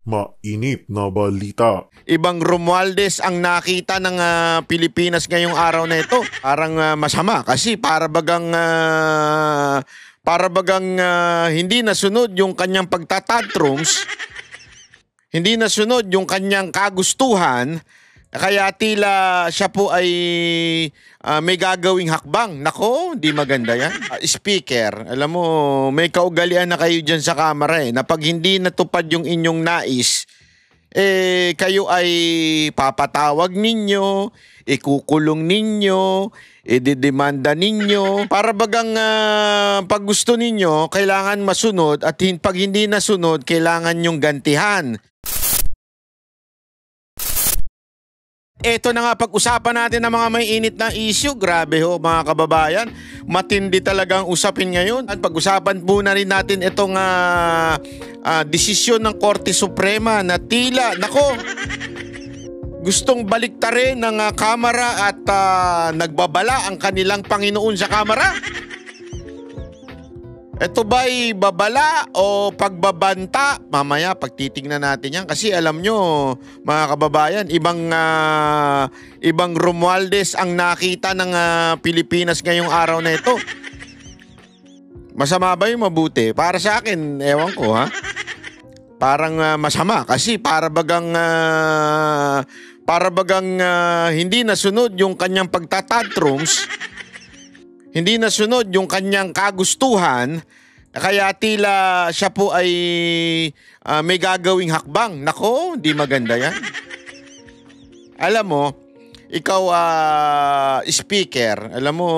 Mainit na balita. Ibang Romualdez ang nakita ng Pilipinas ngayong araw na ito. Parang masama kasi para bagang hindi nasunod yung kanyang pagtatantrums, hindi nasunod yung kanyang kagustuhan, kaya tila siya po ay may gagawing hakbang. Nako, di maganda yan. Speaker, alam mo, may kaugalian na kayo dyan sa kamera na pag hindi natupad yung inyong nais, kayo ay papatawag ninyo, ikukulong ninyo, ididemanda ninyo. Para bagang pag gusto ninyo, kailangan masunod at pag hindi nasunod, kailangan yung gantihan. Ito na nga pag-usapan natin ng mga may init na issue. Grabe ho mga kababayan, matindi talagang usapin ngayon. At pag-usapan po na rin natin itong desisyon ng Korte Suprema na tila, nako, gustong baliktarin ng Kamara at nagbabala ang kanilang Panginoon sa Kamara. Ito ba'y babala o pagbabanta? Mamaya pagtitingnan natin yan. Kasi alam nyo mga kababayan, ibang Romualdez ang nakita ng Pilipinas ngayong araw na ito. Masama ba yung mabuti? Para sa akin, ewan ko ha. Parang masama kasi para bagang hindi nasunod yung kanyang pagtatantrums, hindi nasunod yung kanyang kagustuhan, kaya tila siya po ay may gagawing hakbang. Nako, di maganda yan. Alam mo, ikaw speaker, alam mo,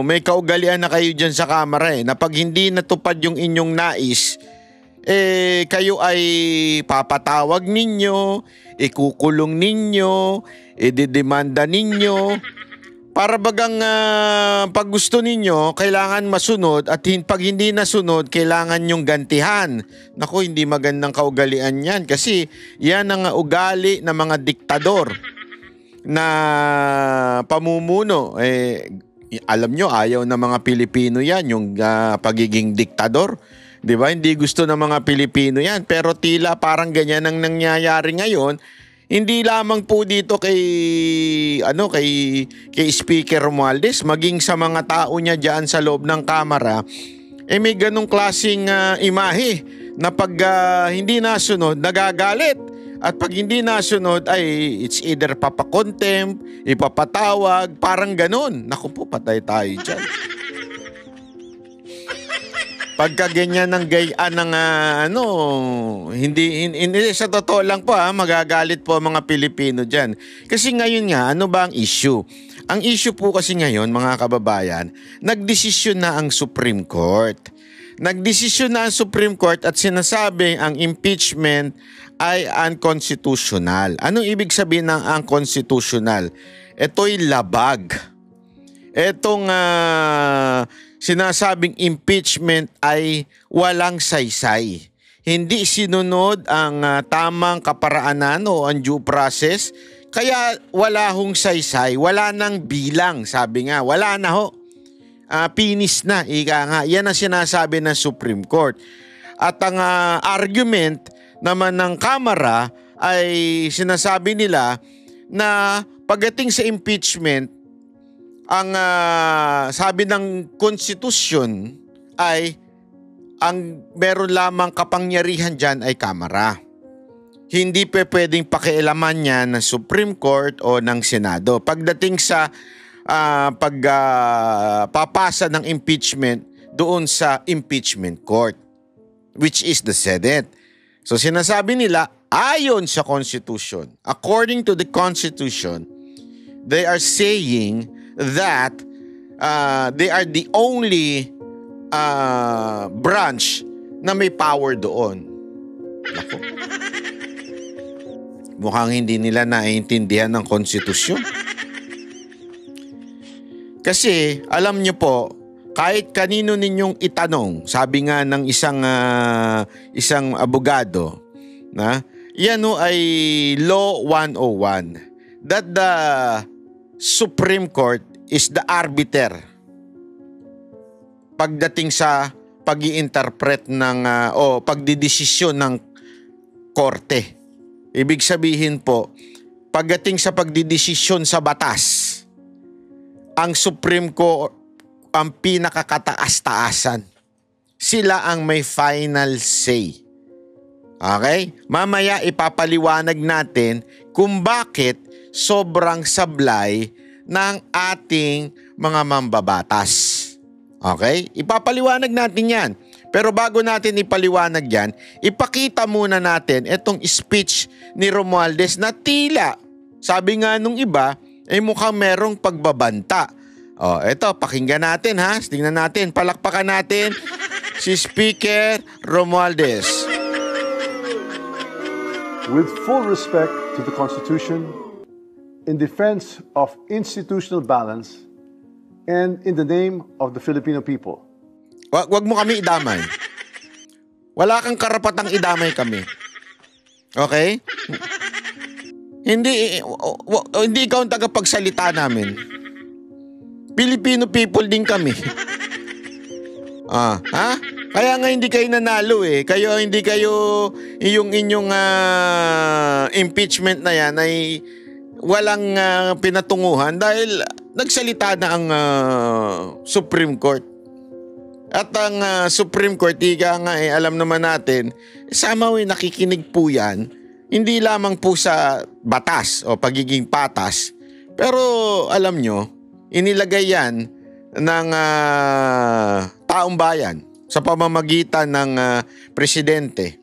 may kaugalian na kayo dyan sa kamera na pag hindi natupad yung inyong nais, kayo ay papatawag ninyo, ikukulong ninyo, ididemanda ninyo. Para bagang pag gusto ninyo, kailangan masunod at pag hindi nasunod, kailangan yung gantihan. Naku, hindi magandang kaugalian yan kasi yan ang ugali ng mga diktador na pamumuno. Alam nyo, ayaw ng mga Pilipino yan, yung pagiging diktador. Diba? Hindi gusto ng mga Pilipino yan. Pero tila parang ganyan ang nangyayari ngayon. Hindi lamang po dito kay Speaker Romualdez, maging sa mga tao niya diyan sa loob ng Kamara, may ganong klaseng imahe na pag hindi nasunod, nagagalit. At pag hindi nasunod ay it's either papakontempt, ipapatawag, parang ganon. Naku po, patay tayo dyan. Pagka ganyan ng gayaan ng hindi sa totoo lang po magagalit po ang mga Pilipino diyan. Kasi ngayon nga, ano ba ang issue? Ang issue po kasi ngayon, mga kababayan, nagdesisyon na ang Supreme Court. Nagdesisyon na ang Supreme Court at sinasabi ang impeachment ay unconstitutional. Anong ibig sabihin ng unconstitutional? Ito'y labag. Etong sinasabing impeachment ay walang saysay. Hindi sinunod ang tamang kaparaanan o ang due process, kaya wala hong saysay, wala nang bilang, sabi nga, wala na ho. Finish na, ika nga. Yan ang sinasabi ng Supreme Court. At ang argument naman ng Kamara ay sinasabi nila na pagdating sa impeachment, ang sabi ng konstitusyon ay ang meron lamang kapangyarihan dyan ay Kamara. Hindi pwedeng pakialaman yan ng Supreme Court o ng Senado. Pagdating sa papasa ng impeachment doon sa impeachment court, which is the Senate. So sinasabi nila, ayon sa Constitution, according to the Constitution, they are saying that they are the only branch na may power doon. Ako. Mukhang hindi nila naiintindihan ng konstitusyon. Kasi alam niyo po, kahit kanino ninyong itanong, sabi nga ng isang abogado, na yan ay Law 101, that the Supreme Court is the arbiter pagdating sa pag-i-interpret ng o pagdidesisyon ng korte. Ibig sabihin po, pagdating sa pagdidesisyon sa batas, ang Supreme Court ang pinakakataas-taasan. Sila ang may final say. Okay? Mamaya ipapaliwanag natin kung bakit sobrang sablay ng ating mga mambabatas. Okay? Ipapaliwanag natin yan. Pero bago natin ipaliwanag yan, ipakita muna natin itong speech ni Romualdez na tila, sabi nga nung iba, mukhang merong pagbabanta. Eto, pakinggan natin ha. Tingnan natin, palakpakan natin si Speaker Romualdez. With full respect to the Constitution, in defense of institutional balance, and in the name of the Filipino people. Wag mo kami idamay. Wala kang karapatang idamay kami. Okay? Hindi ikaw ang tagapagsalita namin. Filipino people din kami. Ha? Kaya nga hindi kayo nanalo eh. Hindi kayo yung inyong impeachment na yan ay walang pinatunguhan dahil nagsalita na ang Supreme Court. At ang Supreme Court, alam naman natin, somehow nakikinig po yan, hindi lamang po sa batas o pagiging patas, pero alam nyo, inilagay yan ng taong bayan sa pamamagitan ng presidente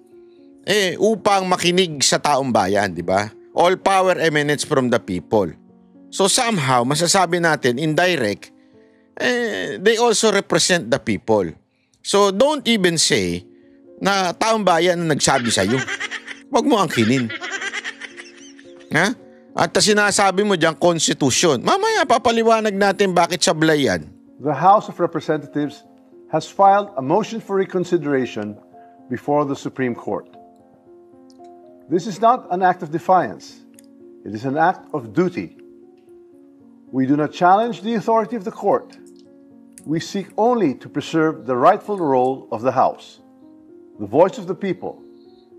upang makinig sa taong bayan, di ba? All power emanates from the people. So somehow, masasabi natin, indirect, they also represent the people. So don't even say na taong bayan na nagsabi sa'yo. Huwag mo angkinin. Ha? At sinasabi mo dyan, konstitusyon. Mamaya papaliwanag natin bakit sablay yan. The House of Representatives has filed a motion for reconsideration before the Supreme Court. This is not an act of defiance. It is an act of duty. We do not challenge the authority of the court. We seek only to preserve the rightful role of the House, the voice of the people,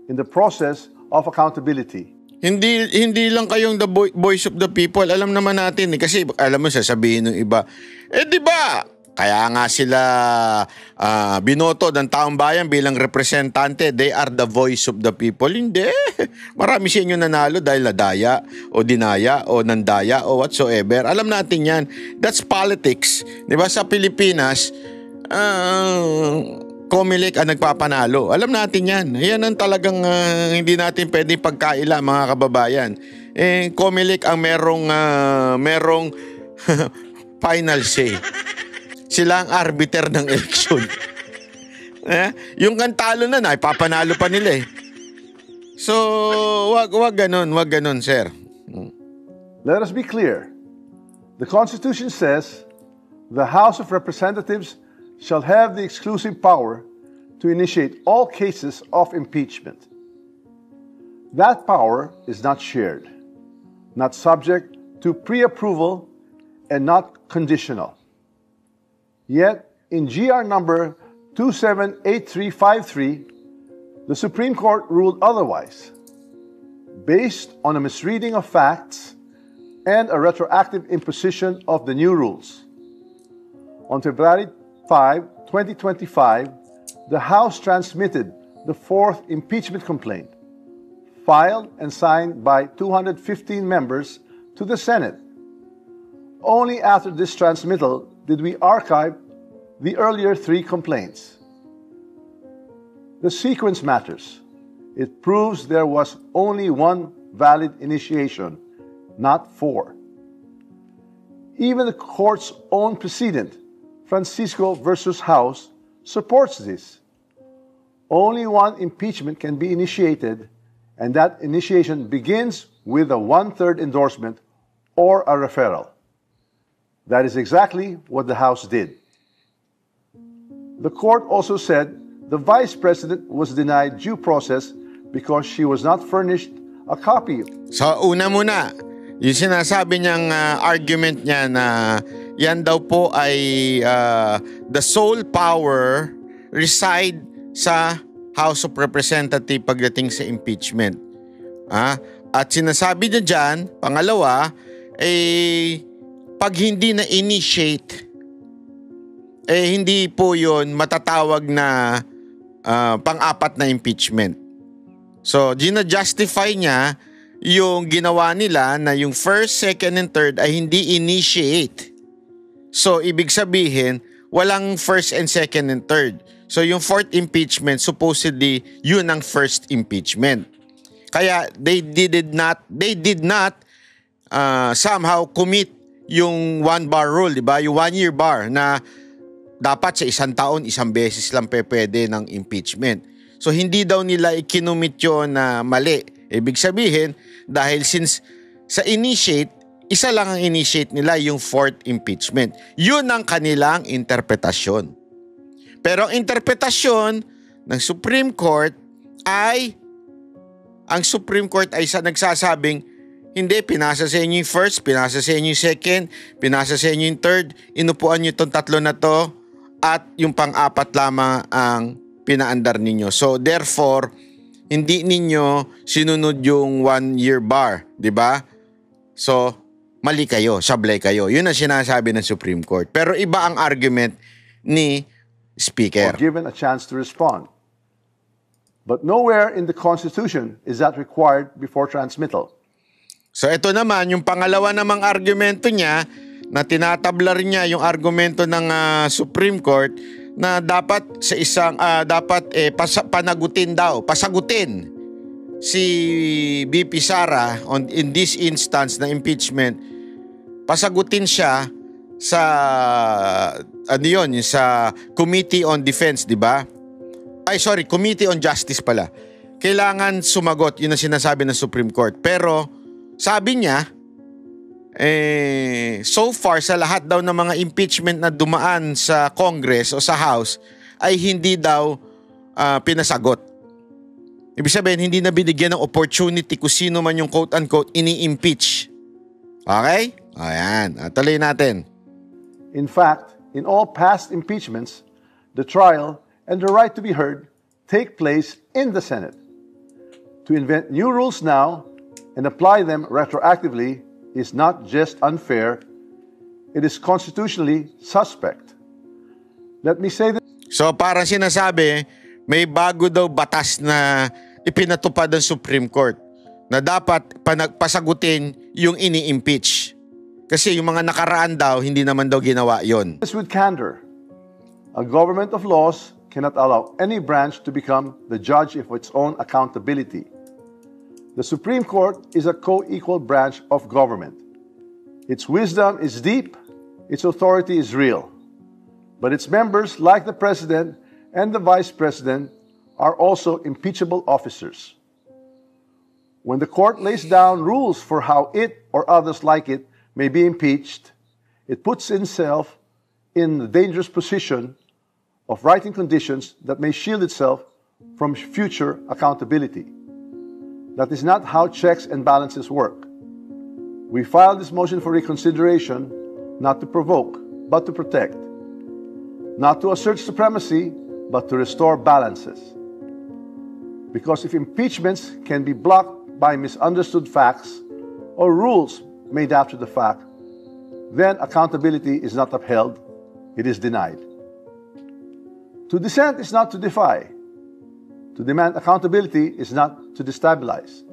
in the process of accountability. Hindi lang kayong the voice of the people. Alam naman natin kasi alam mo sasabihin ng iba, di ba? Kaya nga sila binoto ng taong bayan bilang representante. They are the voice of the people. Hindi. Marami sa inyo nanalo dahil nadaya o dinaya o nandaya o whatsoever. Alam natin yan. That's politics. Di ba sa Pilipinas, Comelec ang nagpapanalo. Alam natin yan. Yan ang talagang hindi natin pwede pagkaila mga kababayan. Comelec ang merong final say. Sila ang arbiter ng eleksyon. Yung kantalo na ipapanalo pa nila eh. So, wag ganun, sir. Let us be clear. The Constitution says the House of Representatives shall have the exclusive power to initiate all cases of impeachment. That power is not shared, not subject to pre-approval, and not conditional. Yet, in GR number 278353, the Supreme Court ruled otherwise, based on a misreading of facts and a retroactive imposition of the new rules. On February 5, 2025, the House transmitted the fourth impeachment complaint, filed and signed by 215 members, to the Senate. Only after this transmittal did we archive the earlier three complaints. The sequence matters. It proves there was only one valid initiation, not four. Even the court's own precedent, Francisco versus House, supports this. Only one impeachment can be initiated, and that initiation begins with a one-third endorsement or a referral. That is exactly what the House did. The court also said the Vice President was denied due process because she was not furnished a copy. So una muna, yung sinasabi niyang argument niya na yan daw po ay the sole power reside sa House of Representatives pagdating sa impeachment. At sinasabi niya dyan, pangalawa, pag hindi na-initiate, hindi po yun matatawag na pang-apat na impeachment. So, gina-justify niya yung ginawa nila na yung first, second, and third ay hindi initiate. So, ibig sabihin, walang first and second and third. So, yung fourth impeachment, supposedly, yun ang first impeachment. Kaya, they did not somehow commit yung 1-bar rule, di ba? Yung 1-year bar na dapat sa isang taon, isang beses lang pwede ng impeachment. So, hindi daw nila ikinumit yun na mali. Ibig sabihin, dahil since sa initiate, isa lang ang initiate nila, yung fourth impeachment. Yun ang kanilang interpretasyon. Pero ang interpretasyon ng Supreme Court ay, ang Supreme Court ay nagsasabing, hindi, pinasa sa inyo yung first, pinasa sa inyo yung second, pinasa sa inyo yung third, inupuan nyo itong tatlo na to, at yung pang-apat lamang ang pinaandar ninyo. So therefore, hindi ninyo sinunod yung 1-year bar, di ba? So, mali kayo, sablay kayo. Yun ang sinasabi ng Supreme Court. Pero iba ang argument ni Speaker. Or given a chance to respond. But nowhere in the Constitution is that required before transmittal. So ito naman, yung pangalawa namang argumento niya, na tinatabla rin niya yung argumento ng Supreme Court na dapat sa isang pasagutin si BP Sara in this instance na impeachment, pasagutin siya sa sa Committee on Defense, di ba? Committee on Justice pala. Kailangan sumagot, yun ang sinasabi ng Supreme Court. Pero sabi niya, so far sa lahat daw ng mga impeachment na dumaan sa Congress o sa House ay hindi daw pinasagot. Ibig sabihin, hindi na binigyan ng opportunity kung sino man yung quote-unquote ini-impeach. Okay? Ayan. Tuloy natin. In fact, in all past impeachments, the trial and the right to be heard take place in the Senate. To invent new rules now and apply them retroactively is not just unfair, it is constitutionally suspect. Let me say that. So parang sinasabi, may bago daw batas na ipinatupad ng Supreme Court na dapat pasagutin yung ini-impeach. Kasi yung mga nakaraan daw, hindi naman daw ginawa yon. With candor, a government of laws cannot allow any branch to become the judge of its own accountability. The Supreme Court is a co-equal branch of government. Its wisdom is deep, its authority is real. But its members, like the President and the Vice President, are also impeachable officers. When the court lays down rules for how it or others like it may be impeached, it puts itself in the dangerous position of writing conditions that may shield itself from future accountability. That is not how checks and balances work. We filed this motion for reconsideration not to provoke, but to protect. Not to assert supremacy, but to restore balances. Because if impeachments can be blocked by misunderstood facts or rules made after the fact, then accountability is not upheld, it is denied. To dissent is not to defy. To demand accountability is not to destabilize.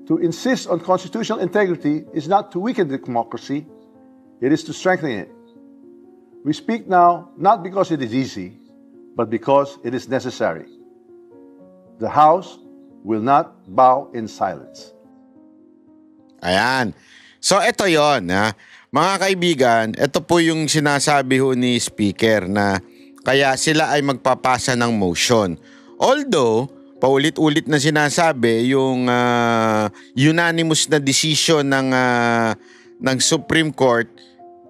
To insist on constitutional integrity is not to weaken democracy, it is to strengthen it. We speak now not because it is easy, but because it is necessary. The House will not bow in silence. Ayan. So ito yon, mga kaibigan, ito po yung sinasabi ho ni Speaker na kaya sila ay magpapasa ng motion. Although, paulit-ulit na sinasabi yung unanimous na decision ng Supreme Court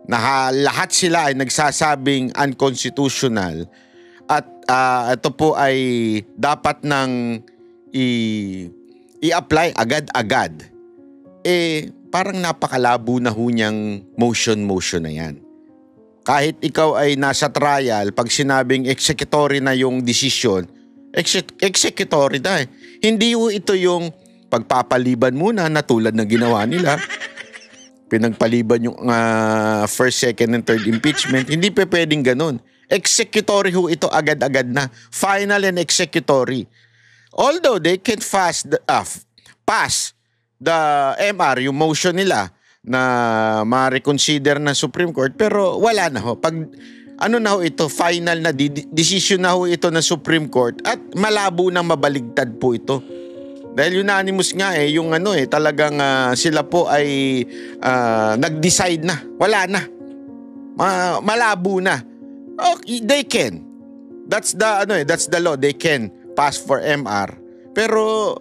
na lahat sila ay nagsasabing unconstitutional at ito po ay dapat nang i-apply agad-agad. Parang napakalabo na ho niyang motion na yan. Kahit ikaw ay nasa trial, pag sinabing executory na yung decision, executory na eh. Hindi ho ito yung pagpapaliban muna na tulad ng ginawa nila. Pinagpaliban yung first, second, and third impeachment. Hindi pa pwedeng ganun. Executory ho ito agad-agad na. Final and executory. Although they can pass the MR, yung motion nila na ma-reconsider ng Supreme Court, pero wala na ho. Pag ano na ho ito, final na decision na ho ito ng Supreme Court at malabo nang mabaligtad po ito. Dahil unanimous nga yung talagang sila po ay nag-decide na. Wala na. Malabo na. Okay, they can. That's the law. They can pass for MR. Pero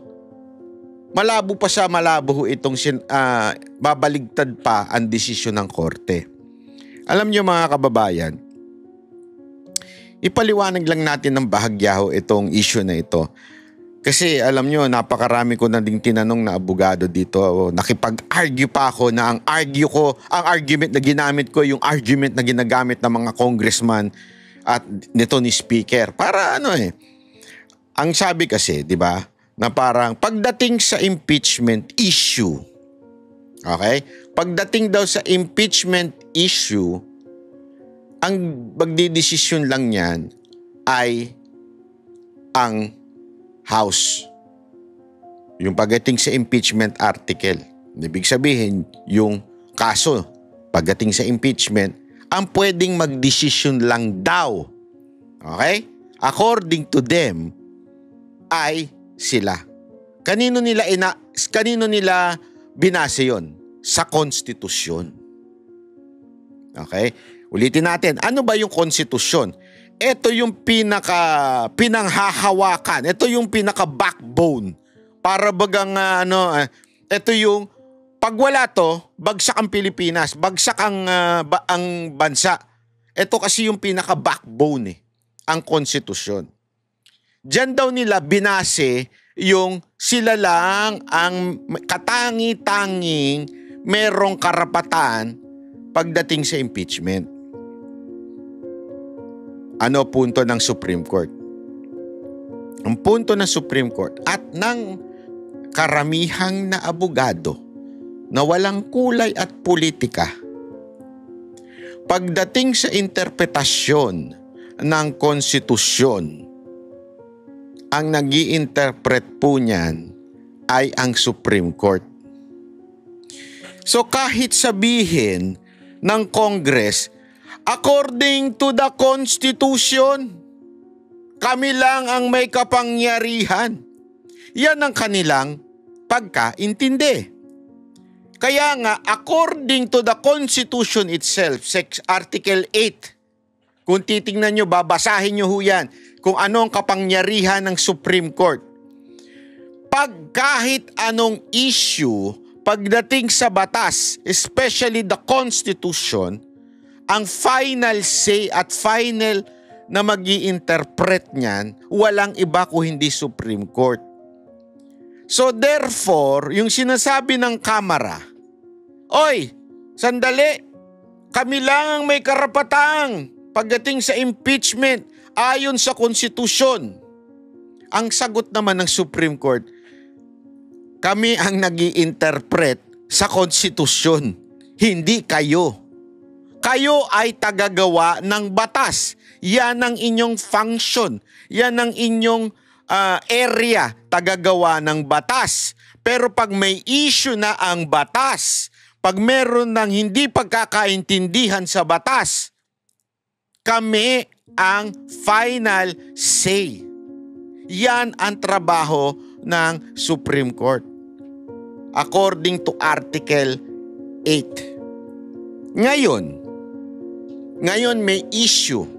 malabo pa siya, malabo itong babaligtad pa ang desisyon ng korte. Alam niyo mga kababayan, ipaliwanag lang natin ng bahagya ho itong issue na ito. Kasi alam nyo, napakarami ko na ding tinanong na abogado dito. Nakipag-argue pa ako na ang argument na ginamit ko, yung argument na ginagamit ng mga congressman at nito ni speaker. Para ang sabi kasi, di ba, na parang pagdating sa impeachment issue, okay? Pagdating daw sa impeachment issue, ang magdidesisyon lang yan ay ang House. Yung pagdating sa impeachment article. Ibig sabihin, yung kaso, pagdating sa impeachment, ang pwedeng magdesisyon lang daw. Okay? According to them, ay sila. Kanino nila binase yon? Sa konstitusyon. Okay? Ulitin natin, ano ba yung konstitusyon? Ito yung pinanghahawakan. Ito yung pinaka-backbone. Para bagang ito yung pag wala to, bagsak ang Pilipinas, bagsak ang bansa. Ito kasi yung pinaka-backbone ang konstitusyon. Diyan daw nila binase yung sila lang ang katangi-tanging merong karapatan pagdating sa impeachment. Ano punto ng Supreme Court? Ang punto ng Supreme Court at ng karamihang na abogado na walang kulay at politika, pagdating sa interpretasyon ng konstitusyon, ang nag-i-interpret po niyan ay ang Supreme Court. So kahit sabihin ng Congress, according to the Constitution, kami lang ang may kapangyarihan. Yan ang kanilang pagkaintindi. Kaya nga, according to the Constitution itself, Article 8, kung titingnan nyo, babasahin nyo ho yan, kung ano ang kapangyarihan ng Supreme Court. Pag kahit anong issue, pagdating sa batas, especially the Constitution, ang final say at final na mag-i-interpret niyan, walang iba kung hindi Supreme Court. So therefore, yung sinasabi ng Kamara, oy, sandali, kami lang ang may karapatang pagdating sa impeachment ayon sa konstitusyon. Ang sagot naman ng Supreme Court, kami ang nag-i-interpret sa konstitusyon, hindi kayo. Kayo ay tagagawa ng batas. Yan ang inyong function. Yan ang inyong area, tagagawa ng batas. Pero pag may issue na ang batas, pag meron ng hindi pagkakaintindihan sa batas, kami ang final say. Yan ang trabaho ng Supreme Court. According to Article 8. Ngayon may issue.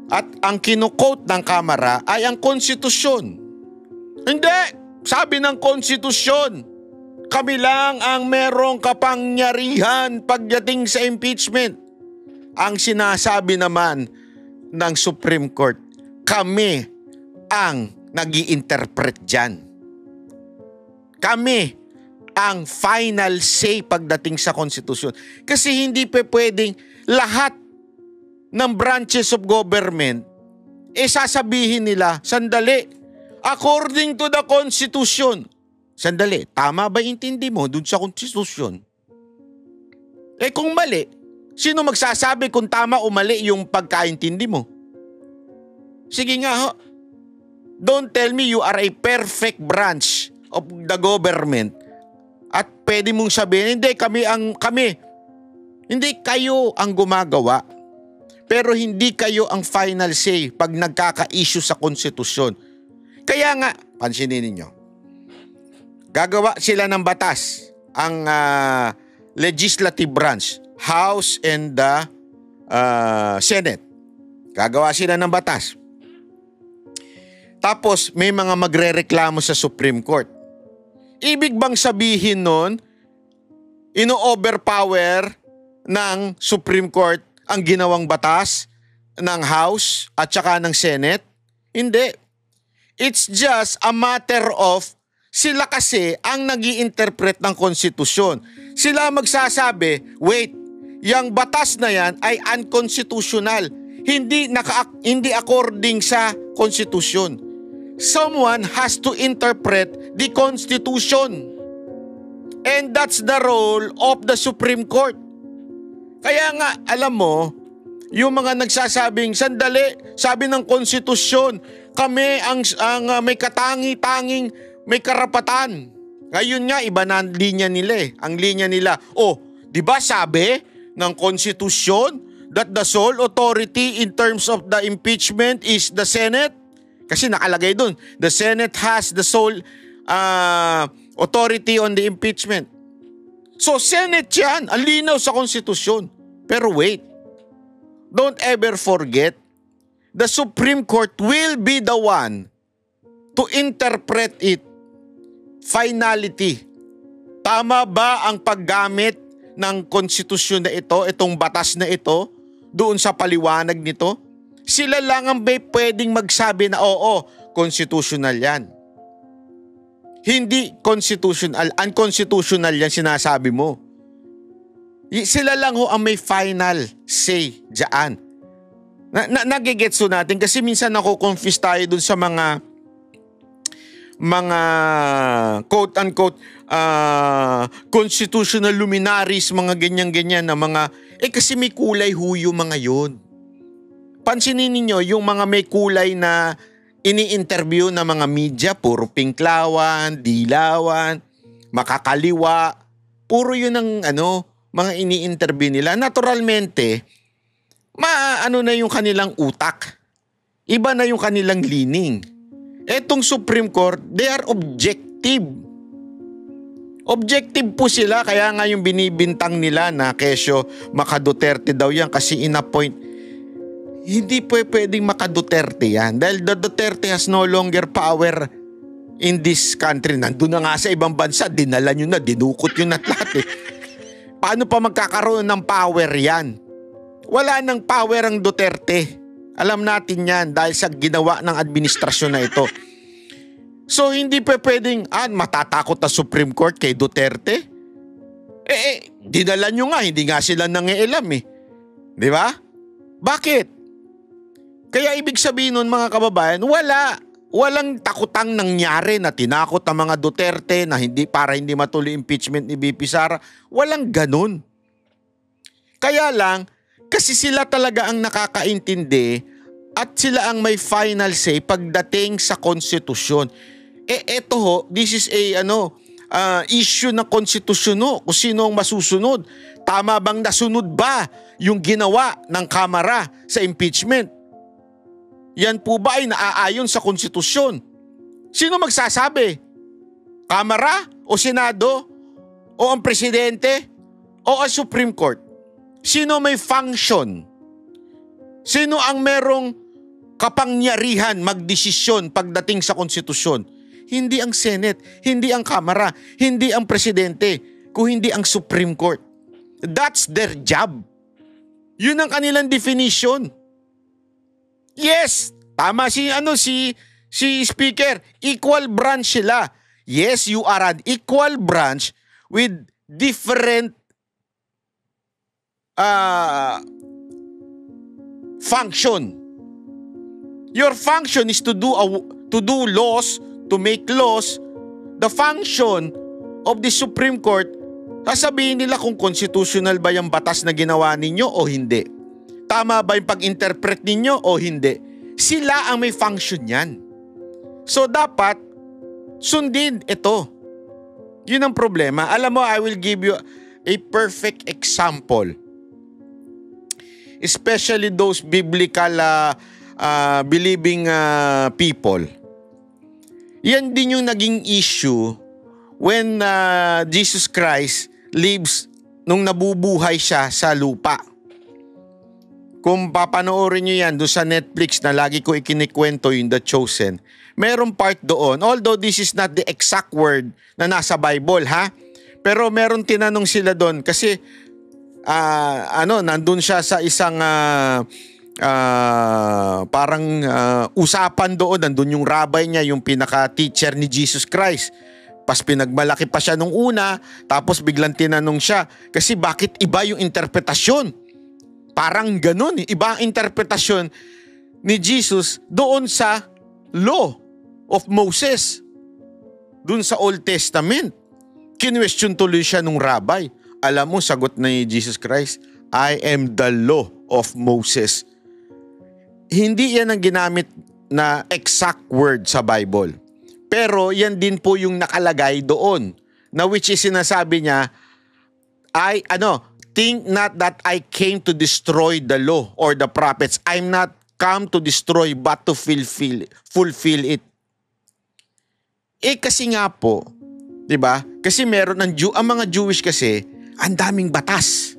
At ang kinukote ng Kamara ay ang konstitusyon. Hindi! Sabi ng konstitusyon, kami lang ang merong kapangyarihan pagdating sa impeachment. Ang sinasabi naman ng Supreme Court, kami ang nag-i-interpret dyan. Kami ang final say pagdating sa konstitusyon. Kasi hindi pwedeng lahat ng branches of government sasabihin nila, sandali, according to the Constitution, Sandali, tama ba intindi mo dun sa konstitusyon? Kung mali, sino magsasabi kung tama o mali yung pagkaintindi mo? Sige nga ho. Don't tell me you are a perfect branch of the government at pwede mong sabihin, hindi, hindi kayo ang gumagawa. Pero hindi kayo ang final say pag nagkaka-issue sa konstitusyon. Kaya nga, pansinin ninyo, gagawa sila ng batas, ang legislative branch, House and the Senate. Gagawa sila ng batas. Tapos may mga magrereklamo sa Supreme Court. Ibig bang sabihin nun, ino-overpower ng Supreme Court ang ginawang batas ng House at saka ng Senate? Hindi. It's just a matter of sila kasi ang nag-i-interpret ng konstitusyon. Sila magsasabi, wait, yung batas na yan ay unconstitutional. Hindi according sa konstitusyon. Someone has to interpret the Constitution. And that's the role of the Supreme Court. Kaya nga, alam mo, yung mga nagsasabing, sandali, sabi ng konstitusyon, kami ang may katangi-tanging may karapatan. Ngayon nga, iba na ang linya nila . Ang linya nila, di ba sabi ng konstitusyon that the sole authority in terms of the impeachment is the Senate? Kasi nakalagay dun, the Senate has the sole authority on the impeachment. So Senate yan, ang linaw sa konstitusyon. Pero wait, don't ever forget, the Supreme Court will be the one to interpret it. Finality. Tama ba ang paggamit ng konstitusyon na ito, itong batas na ito, doon sa paliwanag nito? Sila lang ang may pwedeng magsabi na oo, constitutional yan. Hindi constitutional, unconstitutional yan sinasabi mo. Sila lang ho ang may final say dyan. Nagigets ho natin kasi minsan nako-confuse tayo dun sa mga quote-unquote constitutional luminaries, mga ganyan-ganyan na mga, kasi may kulay huyo mga yun. Pansinin ninyo yung mga may kulay na ini-interview na mga media, puro pinklawan, dilawan, makakaliwa, puro yun ang mga ini-interview nila. Naturalmente, na yung kanilang utak. Iba na yung kanilang leaning. Etong Supreme Court, they are objective. Objective po sila, kaya nga yung binibintang nila na kesyo maka-Duterte daw yan kasi in-appoint. Hindi pwedeng maka-Duterte yan dahil the Duterte has no longer power in this country. Nandun na nga sa ibang bansa, dinala nyo na, dinukot nyo na lahat . Paano pa magkakaroon ng power yan? Wala nang power ang Duterte. Alam natin yan dahil sa ginawa ng administrasyon na ito. So hindi pwedeng matatakot na Supreme Court kay Duterte? Dinala nyo nga, hindi nga sila nangialam . Di ba? Bakit? Kaya ibig sabihin nun mga kababayan, walang takutang nangyari na tinakot ang mga Duterte na para hindi matuloy impeachment ni VP Sara. Walang ganun. Kaya lang, kasi sila talaga ang nakakaintindi at sila ang may final say pagdating sa konstitusyon. Eto ho, this is a issue ng konstitusyon kung sino ang masusunod. Tama bang nasunod ba yung ginawa ng Kamara sa impeachment? Yan po ba ay naaayon sa konstitusyon? Sino magsasabi? Kamara o Senado? O ang Presidente? O ang Supreme Court? Sino may function? Sino ang merong kapangyarihan magdesisyon pagdating sa konstitusyon? Hindi ang Senate, hindi ang Kamara, hindi ang Presidente, kung hindi ang Supreme Court. That's their job. Yun ang kanilang definition. Yes, tama si Speaker, equal branch sila. Yes, you are an equal branch with different function. Your function is to do laws, to make laws, the function of the Supreme Court, sasabihin nila kung constitutional ba yung batas na ginawa ninyo o hindi. Tama ba yung pag-interpret ninyo o hindi. Sila ang may function yan. So dapat sundin ito. Yun ang problema. Alam mo, I will give you a perfect example. Especially those biblical believing people. Yan din yung naging issue when Jesus Christ lives nung nabubuhay siya sa lupa. Kung papanoorin nyo yan doon sa Netflix na lagi ko ikinikwento yung The Chosen, merong part doon, although this is not the exact word na nasa Bible, ha? Pero meron tinanong sila doon kasi nandun siya sa isang parang usapan doon, nandun yung rabbi niya, yung pinaka-teacher ni Jesus Christ. Pas pinagmalaki pa siya nung una, tapos biglang tinanong siya, kasi bakit iba yung interpretasyon? Parang ganun, iba ang interpretasyon ni Jesus doon sa law of Moses. Doon sa Old Testament. Kinwestiyon tuloy siya nung rabbi. Alam mo, sagot ni Jesus Christ, I am the law of Moses. Hindi yan ang ginamit na exact word sa Bible. Pero yan din po yung nakalagay doon. Na which is sinasabi niya, think not that I came to destroy the law or the prophets. I'm not come to destroy but to fulfill it. Kasi nga po, 'di ba? Kasi meron ang mga Jewish kasi ang daming batas.